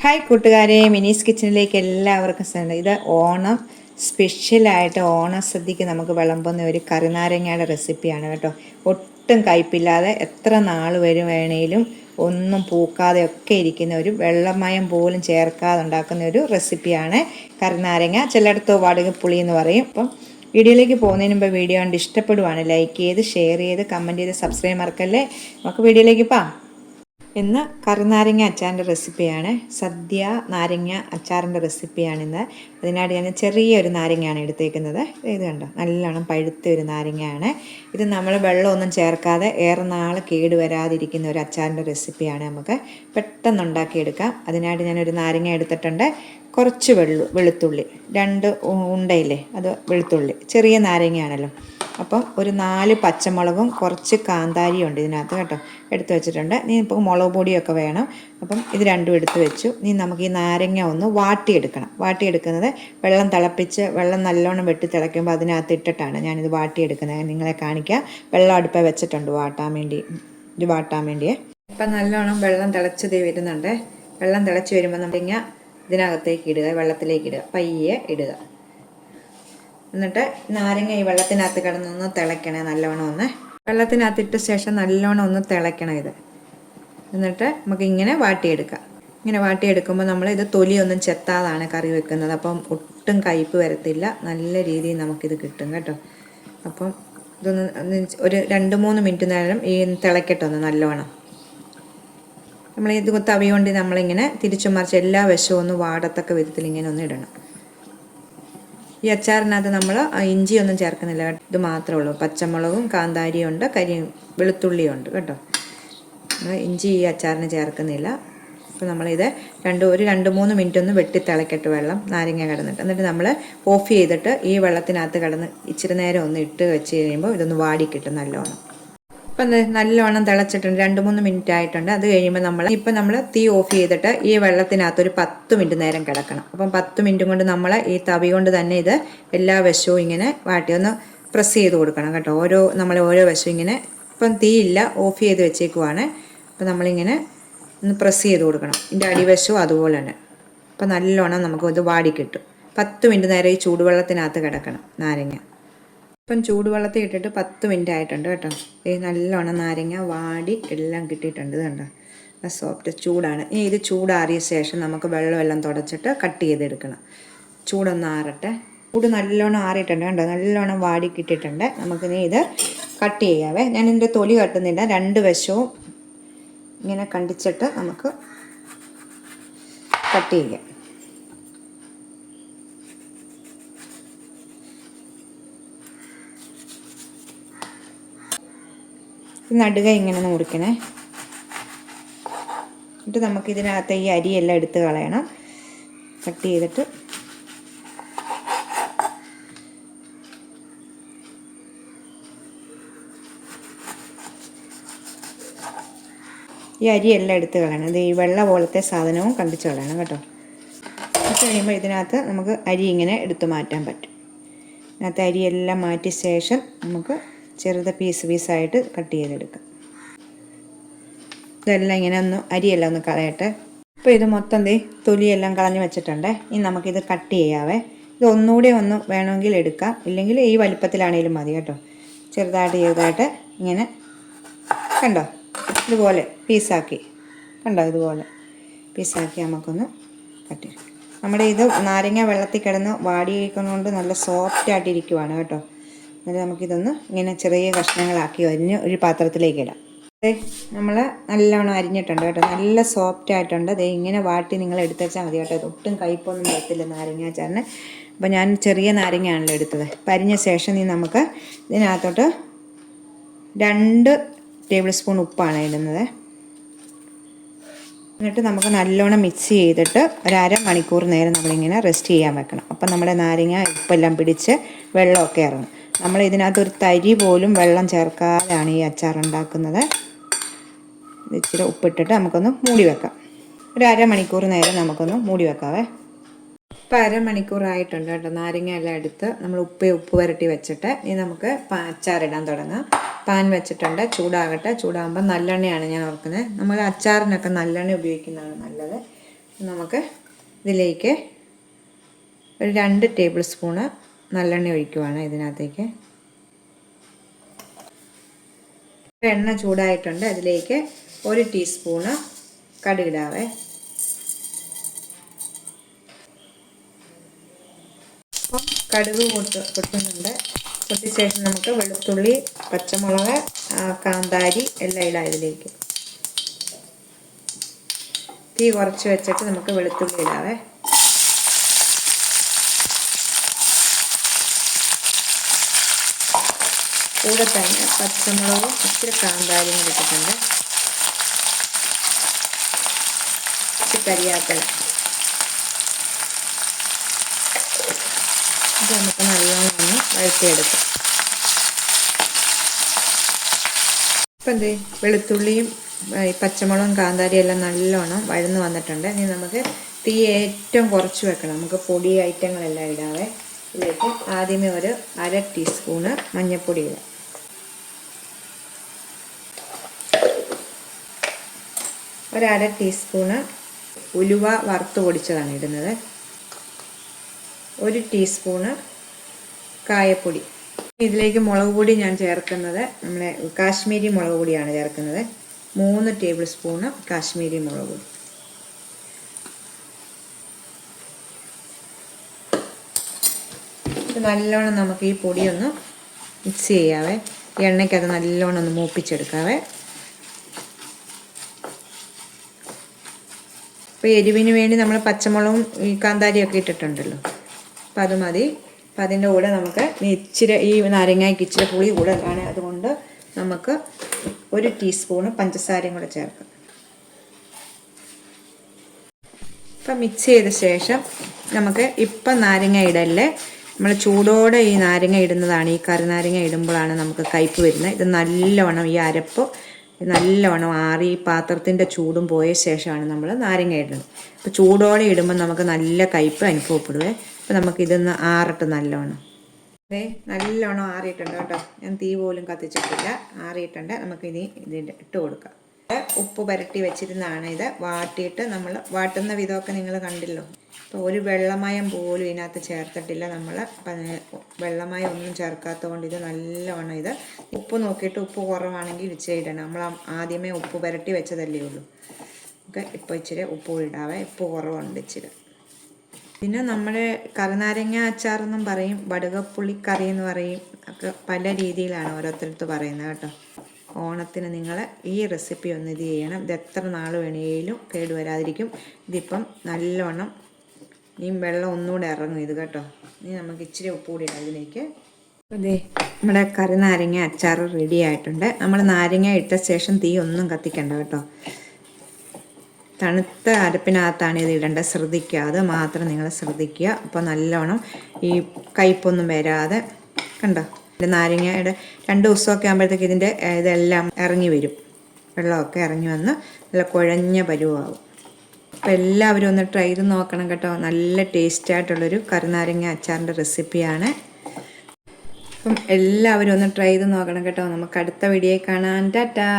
Hi കൂട്ടുകാരെ, മിനീസ് കിച്ചണിലേക്ക് എല്ലാവർക്കും സ്വാഗതം. ഇത് ഓണം സ്പെഷ്യലായിട്ട് ഓണസദ്യക്ക് നമുക്ക് വിളമ്പുന്ന ഒരു കറിനാരങ്ങയുടെ റെസിപ്പിയാണ് കേട്ടോ. ഒട്ടും കയ്പില്ലാതെ എത്ര നാൾ വേണേലും ഒന്നും പൂക്കാതെയൊക്കെ ഇരിക്കുന്ന ഒരു വെള്ളമയം പോലും ചേർക്കാതെ ഉണ്ടാക്കുന്ന ഒരു റെസിപ്പിയാണ് കറിനാരങ്ങ. ചിലയിടത്ത് വടുകപ്പുളി എന്ന് പറയും. അപ്പം വീഡിയോയിലേക്ക് പോകുന്നതിന് മുമ്പ് വീഡിയോ കണ്ട് ഇഷ്ടപ്പെടുവാണ് ലൈക്ക് ചെയ്ത് ഷെയർ ചെയ്ത് കമൻറ്റ് ചെയ്ത് സബ്സ്ക്രൈബ് മറക്കല്ലേ. നമുക്ക് വീഡിയോയിലേക്ക് പോകാം. ഇന്ന് കറിനാരങ്ങ അച്ചാറിൻ്റെ റെസിപ്പിയാണ്. സദ്യ നാരങ്ങ അച്ചാറിൻ്റെ റെസിപ്പിയാണിന്ന്. അതിനായിട്ട് ഞാൻ ചെറിയൊരു നാരങ്ങയാണ് എടുത്തേക്കുന്നത്. ഇത് കണ്ടോ, നല്ലോണം പഴുത്ത ഒരു നാരങ്ങയാണ്. ഇത് നമ്മൾ വെള്ളമൊന്നും ചേർക്കാതെ ഏറെ നാൾ കേടുവരാതിരിക്കുന്ന ഒരു അച്ചാറിൻ്റെ റെസിപ്പിയാണ്. നമുക്ക് പെട്ടെന്ന് ഉണ്ടാക്കിയെടുക്കാം. അതിനായിട്ട് ഞാനൊരു നാരങ്ങ എടുത്തിട്ടുണ്ട്. കുറച്ച് വെളുത്തുള്ളി, 2 ഉണ്ടയില്ലേ, അത് വെളുത്തുള്ളി, ചെറിയ നാരങ്ങയാണല്ലോ. അപ്പം ഒരു 4 പച്ചമുളകും കുറച്ച് കാന്താരിയും ഉണ്ട് ഇതിനകത്ത് കേട്ടോ, എടുത്ത് വെച്ചിട്ടുണ്ട്. നീ ഇപ്പോൾ മുളക് പൊടിയൊക്കെ വേണം. അപ്പം ഇത് രണ്ടും എടുത്ത് വെച്ചു. നീ നമുക്ക് ഈ നാരങ്ങ ഒന്ന് വാട്ടിയെടുക്കണം. വാട്ടിയെടുക്കുന്നത് വെള്ളം തിളപ്പിച്ച് വെള്ളം നല്ലോണം വെട്ടി തിളയ്ക്കുമ്പോൾ അതിനകത്ത് ഇട്ടിട്ടാണ് ഞാനിത് വാട്ടിയെടുക്കുന്നത്. നിങ്ങളെ കാണിക്കാം. വെള്ളം അടുപ്പേ വെച്ചിട്ടുണ്ട് ഇത് വാട്ടാൻ വേണ്ടിയേ. ഇപ്പം നല്ലോണം വെള്ളം തിളച്ചത് വരുന്നുണ്ട്. വെള്ളം തിളച്ച് വരുമ്പോൾ നാരങ്ങ ഇതിനകത്തേക്ക് ഇടുക, വെള്ളത്തിലേക്ക് ഇടുക, പയ്യെ ഇടുക. എന്നിട്ട് നാരങ്ങ ഈ വെള്ളത്തിനകത്ത് കിടന്നൊന്ന് തിളയ്ക്കണേ നല്ലോണം ഒന്ന്. വെള്ളത്തിനകത്തിട്ട ശേഷം നല്ലോണം ഒന്ന് തിളയ്ക്കണം ഇത്. എന്നിട്ട് നമുക്ക് ഇങ്ങനെ വാട്ടിയെടുക്കാം. ഇങ്ങനെ വാട്ടിയെടുക്കുമ്പോൾ നമ്മൾ ഇത് തൊലിയൊന്നും ചെത്താതാണ് കറി വെക്കുന്നത്. അപ്പം ഒട്ടും കയ്പ്പ് വരത്തില്ല, നല്ല രീതിയിൽ നമുക്കിത് കിട്ടും കേട്ടോ. അപ്പം ഇതൊന്ന് ഒരു 2-3 മിനിറ്റ് നേരം ഈ തിളയ്ക്കട്ടൊന്ന് നല്ലോണം. നമ്മൾ ഇത് തവി കൊണ്ട് നമ്മളിങ്ങനെ തിരിച്ചു മറിച്ച് എല്ലാ വശവും ഒന്ന് വാടത്തക്ക വിധത്തിൽ ഇങ്ങനെ ഒന്ന് ഇടണം. ഈ അച്ചാറിനകത്ത് നമ്മൾ ഇഞ്ചിയൊന്നും ചേർക്കുന്നില്ല, ഇത് മാത്രമേ ഉള്ളൂ. പച്ചമുളകും കാന്താരിയും ഉണ്ട്, വെളുത്തുള്ളിയും ഉണ്ട് കേട്ടോ. ഇഞ്ചി ഈ അച്ചാറിന് ചേർക്കുന്നില്ല. അപ്പോൾ നമ്മളിത് ഒരു 2-3 മിനിറ്റ് ഒന്ന് വെട്ടി തിളക്കട്ടെ വെള്ളം, നാരങ്ങ കിടന്നിട്ട്. എന്നിട്ട് നമ്മൾ ഓഫ് ചെയ്തിട്ട് ഈ വെള്ളത്തിനകത്ത് കിടന്ന് ഇച്ചിരി നേരം ഒന്ന് ഇട്ട് വെച്ച് കഴിയുമ്പോൾ ഇതൊന്ന് വാടിക്കിട്ടും നല്ലോണം. ഇപ്പം നല്ലോണം തിളച്ചിട്ടുണ്ട്, 2-3 മിനിറ്റ് ആയിട്ടുണ്ട്. അത് കഴിയുമ്പോൾ നമ്മൾ തീ ഓഫ് ചെയ്തിട്ട് ഈ വെള്ളത്തിനകത്ത് ഒരു 10 മിനിറ്റ് നേരം കിടക്കണം. അപ്പം 10 മിനിറ്റ് കൊണ്ട് നമ്മൾ ഈ തവി കൊണ്ട് തന്നെ ഇത് എല്ലാ വശവും ഇങ്ങനെ വാട്ടി ഒന്ന് പ്രസ് ചെയ്ത് കൊടുക്കണം കേട്ടോ. ഓരോ വശവും ഇങ്ങനെ. ഇപ്പം തീയില്ല, ഓഫ് ചെയ്ത് വെച്ചേക്കുവാണ്. അപ്പം നമ്മളിങ്ങനെ ഒന്ന് പ്രസ് ചെയ്ത് കൊടുക്കണം. ഇതിൻ്റെ അടിവശവും അതുപോലെ തന്നെ. അപ്പം നല്ലോണം നമുക്ക് ഇത് വാടിക്കിട്ടും. 10 മിനിറ്റ് നേരം ഈ ചൂടുവെള്ളത്തിനകത്ത് കിടക്കണം നാരങ്ങ. ഇപ്പം ചൂടുവെള്ളത്തിൽ ഇട്ടിട്ട് 10 മിനിറ്റ് ആയിട്ടുണ്ട് കേട്ടോ. ഈ നല്ലോണം നാരങ്ങ വാടി എല്ലാം കിട്ടിയിട്ടുണ്ട്. ഇത് കണ്ടോ, സോഫ്റ്റ് ചൂടാണ്. ഇനി ഇത് ചൂടാറിയ ശേഷം നമുക്ക് വെള്ളമെല്ലാം തുടച്ചിട്ട് കട്ട് ചെയ്തെടുക്കണം. ചൂടൊന്ന് ആറട്ടെ. ചൂട് നല്ലോണം ആറിയിട്ടുണ്ട് കണ്ടോ, നല്ലോണം വാടി കിട്ടിയിട്ടുണ്ട്. നമുക്കിനി ഇത് കട്ട് ചെയ്യാവേ. ഞാൻ ഇതിൻ്റെ തൊലി കട്ടുന്നില്ല, 2 വശവും ഇങ്ങനെ കണ്ടിച്ചിട്ട് നമുക്ക് കട്ട് ചെയ്യാം. നടുക ഇങ്ങനെ മുറിക്കണേ. എന്നിട്ട് നമുക്കിതിനകത്ത് ഈ അരിയെല്ലാം എടുത്ത് കളയണം. കട്ട് ചെയ്തിട്ട് ഈ അരിയെല്ലാം എടുത്ത് കളയണം. ഇത് ഈ വെള്ള പോലത്തെ സാധനവും കണ്ടിച്ച് കളയണം കേട്ടോ. അത് കഴിയുമ്പോൾ ഇതിനകത്ത് നമുക്ക് അരി ഇങ്ങനെ എടുത്ത് മാറ്റാൻ പറ്റും. ഇതിനകത്ത് അരിയെല്ലാം മാറ്റിയ ശേഷം നമുക്ക് ചെറുത് പീസായിട്ട് കട്ട് ചെയ്തെടുക്കാം. ഇതെല്ലാം ഇങ്ങനെ അരിയെല്ലാം ഒന്ന് കളയട്ടെ. ഇപ്പോൾ ഇത് മൊത്തം തൊലിയെല്ലാം കളഞ്ഞ് വെച്ചിട്ടുണ്ട്. ഇനി നമുക്കിത് കട്ട് ചെയ്യാവേ. ഇത് ഒന്നുകൂടെ ഒന്ന് വേണമെങ്കിൽ എടുക്കാം, ഇല്ലെങ്കിൽ ഈ വലിപ്പത്തിലാണെങ്കിലും മതി കേട്ടോ. ചെറുതായിട്ട് ഇങ്ങനെ കണ്ടോ, ഇതുപോലെ പീസാക്കി കണ്ടോ, ഇതുപോലെ പീസാക്കി നമുക്കൊന്ന് കട്ട് ചെയ്യാം. നമ്മുടെ ഇത് നാരങ്ങ വെള്ളത്തിൽ കിടന്ന് വാടിയിരിക്കുന്നതുകൊണ്ട് നല്ല സോഫ്റ്റായിട്ടിരിക്കുവാണ് കേട്ടോ. എന്നിട്ട് നമുക്കിതൊന്ന് ഇങ്ങനെ ചെറിയ കഷ്ണങ്ങളാക്കി അരിഞ്ഞ് ഒരു പാത്രത്തിലേക്ക് ഇടാം. നമ്മൾ നല്ലോണം അരിഞ്ഞിട്ടുണ്ട് കേട്ടോ, നല്ല സോഫ്റ്റ് ആയിട്ടുണ്ട്. ഇങ്ങനെ വാട്ടി നിങ്ങൾ എടുത്ത് വെച്ചാൽ മതി കേട്ടോ. ഒട്ടും കയ്പൊന്നും വരത്തില്ല നാരങ്ങ അച്ചാറിന്. അപ്പോൾ ഞാൻ ചെറിയ നാരങ്ങയാണല്ലോ എടുത്തത്. അരിഞ്ഞ ശേഷം നമുക്ക് ഇതിനകത്തോട്ട് 2 ടേബിൾ സ്പൂൺ ഉപ്പാണ് ഇടുന്നത്. എന്നിട്ട് നമുക്ക് നല്ലോണം മിക്സ് ചെയ്തിട്ട് ഒരു 1/2 മണിക്കൂർ നേരം നമ്മളിങ്ങനെ റെസ്റ്റ് ചെയ്യാൻ വെക്കണം. അപ്പം നമ്മുടെ നാരങ്ങ ഉപ്പെല്ലാം പിടിച്ച് വെള്ളമൊക്കെ ഇറങ്ങും. നമ്മൾ ഇതിനകത്ത് ഒരു തരി പോലും വെള്ളം ചേർക്കാതെയാണ് ഈ അച്ചാർ ഉണ്ടാക്കുന്നത്. ഇച്ചിരി ഉപ്പിട്ടിട്ട് നമുക്കൊന്ന് മൂടി വെക്കാം. ഒരു 1/2 മണിക്കൂർ നേരം നമുക്കൊന്ന് മൂടി വെക്കാവേ. ഇപ്പോൾ 1/2 മണിക്കൂറായിട്ടുണ്ട് കേട്ടോ. നാരങ്ങ എല്ലാം എടുത്ത് നമ്മൾ ഉപ്പ് പുരട്ടി വെച്ചിട്ട് ഇനി നമുക്ക് അച്ചാറിടാൻ തുടങ്ങാം. പാൻ വെച്ചിട്ടുണ്ട്, ചൂടാകട്ടെ. ചൂടാകുമ്പോൾ നല്ലെണ്ണയാണ് ഞാൻ ഓർക്കുന്നത്. നമ്മൾ അച്ചാറിനൊക്കെ നല്ലെണ്ണ ഉപയോഗിക്കുന്നതാണ് നല്ലത്. നമുക്ക് ഇതിലേക്ക് ഒരു 2 ടേബിൾ സ്പൂണ് നല്ലെണ്ണ ഒഴിക്കുവാണ് ഇതിനകത്തേക്ക്. എണ്ണ ചൂടായിട്ടുണ്ട്. അതിലേക്ക് 1 ടീസ്പൂണ് കടുകിടാവേ. അപ്പം കടുക് പൊട്ടുന്നുണ്ട്. പൊട്ടിയ ശേഷം നമുക്ക് വെളുത്തുള്ളി, പച്ചമുളക്, കാന്താരി എല്ലാം ഇടാം ഇതിലേക്ക്. തീ കുറച്ച് വെച്ചിട്ട് നമുക്ക് വെളുത്തുള്ളി ഇടാവേ. കൂടെ തന്നെ പച്ചമുളകും ഇച്ചിരി കാന്താരിയും ഇട്ടിട്ടുണ്ട്. കരിയാപ്പില ഇത് നമുക്ക് നല്ലോണം ഒന്ന് വഴറ്റിയെടുക്കാം. ഇപ്പം എന്തേ വെളുത്തുള്ളിയും പച്ചമുളകും കാന്താരിയും എല്ലാം നല്ലോണം വഴന്ന് വന്നിട്ടുണ്ട്. ഇനി നമുക്ക് തീ ഏറ്റവും കുറച്ച് വെക്കണം. നമുക്ക് പൊടി ഐറ്റങ്ങളെല്ലാം ഇടാവേ. ഇതിലേക്ക് ആദ്യമേ ഒരു 1/2 ടീസ്പൂണ് മഞ്ഞൾപ്പൊടി ഇടാം. ഒരു 1/2 ടീസ്പൂണ് ഉലുവ വറുത്ത് പൊടിച്ചതാണ് ഇടുന്നത്. 1 ടീസ്പൂണ് കായപ്പൊടി. ഇതിലേക്ക് മുളക് പൊടി ഞാൻ ചേർക്കുന്നത് നമ്മുടെ കാശ്മീരി മുളക് പൊടിയാണ് ചേർക്കുന്നത്. 3 ടേബിൾ സ്പൂണ് കാശ്മീരി മുളക് പൊടി. നല്ലോണം നമുക്ക് ഈ പൊടിയൊന്ന് മിക്സ് ചെയ്യാവേ. ഈ എണ്ണയ്ക്കത് നല്ലോണം ഒന്ന് മൂപ്പിച്ചെടുക്കാവേ. ഇപ്പോൾ എരിവിന് വേണ്ടി നമ്മൾ പച്ചമുളകും ഈ കാന്താരിയൊക്കെ ഇട്ടിട്ടുണ്ടല്ലോ, അപ്പം അത് മതി. അപ്പം അതിൻ്റെ കൂടെ നമുക്ക് ഇച്ചിരി ഈ നാരങ്ങയ്ക്ക് ഇച്ചിരി പുളി കൂടുതലാണ്. അതുകൊണ്ട് നമുക്ക് 1 ടീസ്പൂണ് പഞ്ചസാരയും കൂടെ ചേർക്കാം. ഇപ്പം മിക്സ് ചെയ്ത ശേഷം നമുക്ക് ഇപ്പം നാരങ്ങ ഇടല്ലേ, നമ്മൾ ചൂടോടെ ഈ നാരങ്ങ ഇടുന്നതാണ്. ഈ കറിനാരങ്ങ ഇടുമ്പോഴാണ് നമുക്ക് കയ്പ്പ് വരുന്നത്. ഇത് നല്ലവണ്ണം ഈ അരപ്പ് നല്ലവണ്ണം ആറി പാത്രത്തിൻ്റെ ചൂടും പോയ ശേഷമാണ് നമ്മൾ നാരങ്ങ ഇടുന്നത്. അപ്പോൾ ചൂടോടെ ഇടുമ്പോൾ നമുക്ക് നല്ല കയ്പ്പ് അനുഭവപ്പെടുവേ. അപ്പോൾ നമുക്കിതൊന്ന് ആറട്ട് നല്ലവണ്ണം. അതെ, നല്ലവണ്ണം ആറിയിട്ടുണ്ട് കേട്ടോ. ഞാൻ തീ പോലും കത്തിച്ചിട്ടില്ല, ആറിയിട്ടുണ്ട്. നമുക്കിനി ഇതിൻ്റെ ഇട്ട് കൊടുക്കാം. ഉപ്പ് പുരട്ടി വെച്ചിരുന്നതാണ് ഇത്. വാട്ടിയിട്ട് നമ്മൾ വാട്ടുന്ന വിധമൊക്കെ നിങ്ങൾ കണ്ടല്ലോ. അപ്പോൾ ഒരു വെള്ളമയം പോലും ഇതിനകത്ത് ചേർത്തിട്ടില്ല നമ്മൾ. വെള്ളമയം ഒന്നും ചേർക്കാത്തത് കൊണ്ട് ഇത് നല്ലവണ്ണം ഇത് ഉപ്പ് നോക്കിയിട്ട് ഉപ്പ് കുറവാണെങ്കിൽ ഇച്ചിരി ഇടണം. നമ്മൾ ആദ്യമേ ഉപ്പ് പുരട്ടി വെച്ചതല്ലേ ഉള്ളൂ. ഓക്കെ, ഇപ്പോൾ ഇച്ചിരി ഉപ്പ് ഇടാവേ. ഉപ്പ് കുറവുണ്ട് ഇച്ചിരി. പിന്നെ നമ്മുടെ കറിനാരങ്ങ അച്ചാറെന്നും പറയും, വടുകപ്പുളിക്കറി എന്ന് പറയും. ഒക്കെ പല രീതിയിലാണ് ഓരോരുത്തരടുത്ത് പറയുന്നത് കേട്ടോ. ഓണത്തിന് നിങ്ങൾ ഈ റെസിപ്പി ഒന്ന് ഇത് ചെയ്യണം. ഇത് എത്ര നാൾ വേണേലും കേടുവരാതിരിക്കും. ഇതിപ്പം നല്ലോണം ഈ വെള്ളം ഒന്നുകൂടെ ഇറങ്ങും ഇത് കേട്ടോ. ഇനി നമുക്ക് ഇച്ചിരി ഉപ്പ് കൂടി ഇടാം ഇതിലേക്ക്. അതെ, നമ്മുടെ കറിനാരങ്ങ അച്ചാർ റെഡി ആയിട്ടുണ്ട്. നമ്മൾ നാരങ്ങ ഇട്ട ശേഷം തീ ഒന്നും കത്തിക്കണ്ട കേട്ടോ. തണുത്ത അരപ്പിനകത്താണ് ഇത് ഇടേണ്ടത്, ശ്രദ്ധിക്കുക. അത് മാത്രം നിങ്ങൾ ശ്രദ്ധിക്കുക. അപ്പോൾ നല്ലോണം ഈ കയ്പൊന്നും വരാതെ കണ്ടോ. നാരങ്ങയുടെ 2 ദിവസമൊക്കെ ആകുമ്പോഴത്തേക്ക് ഇതിൻ്റെ ഇതെല്ലാം ഇറങ്ങി വരും. വെള്ളമൊക്കെ ഇറങ്ങി വന്ന് നല്ല കുഴഞ്ഞ പരുവാകും. അപ്പോൾ എല്ലാവരും ഒന്ന് ട്രൈ ചെയ്ത് നോക്കണം കേട്ടോ. നല്ല ടേസ്റ്റായിട്ടുള്ളൊരു കറിനാരങ്ങ അച്ചാറിൻ്റെ റെസിപ്പിയാണ്. അപ്പം എല്ലാവരും ഒന്ന് ട്രൈ ചെയ്ത് നോക്കണം കേട്ടോ. നമുക്ക് അടുത്ത വീഡിയോയിൽ കാണാം. ടാറ്റാ.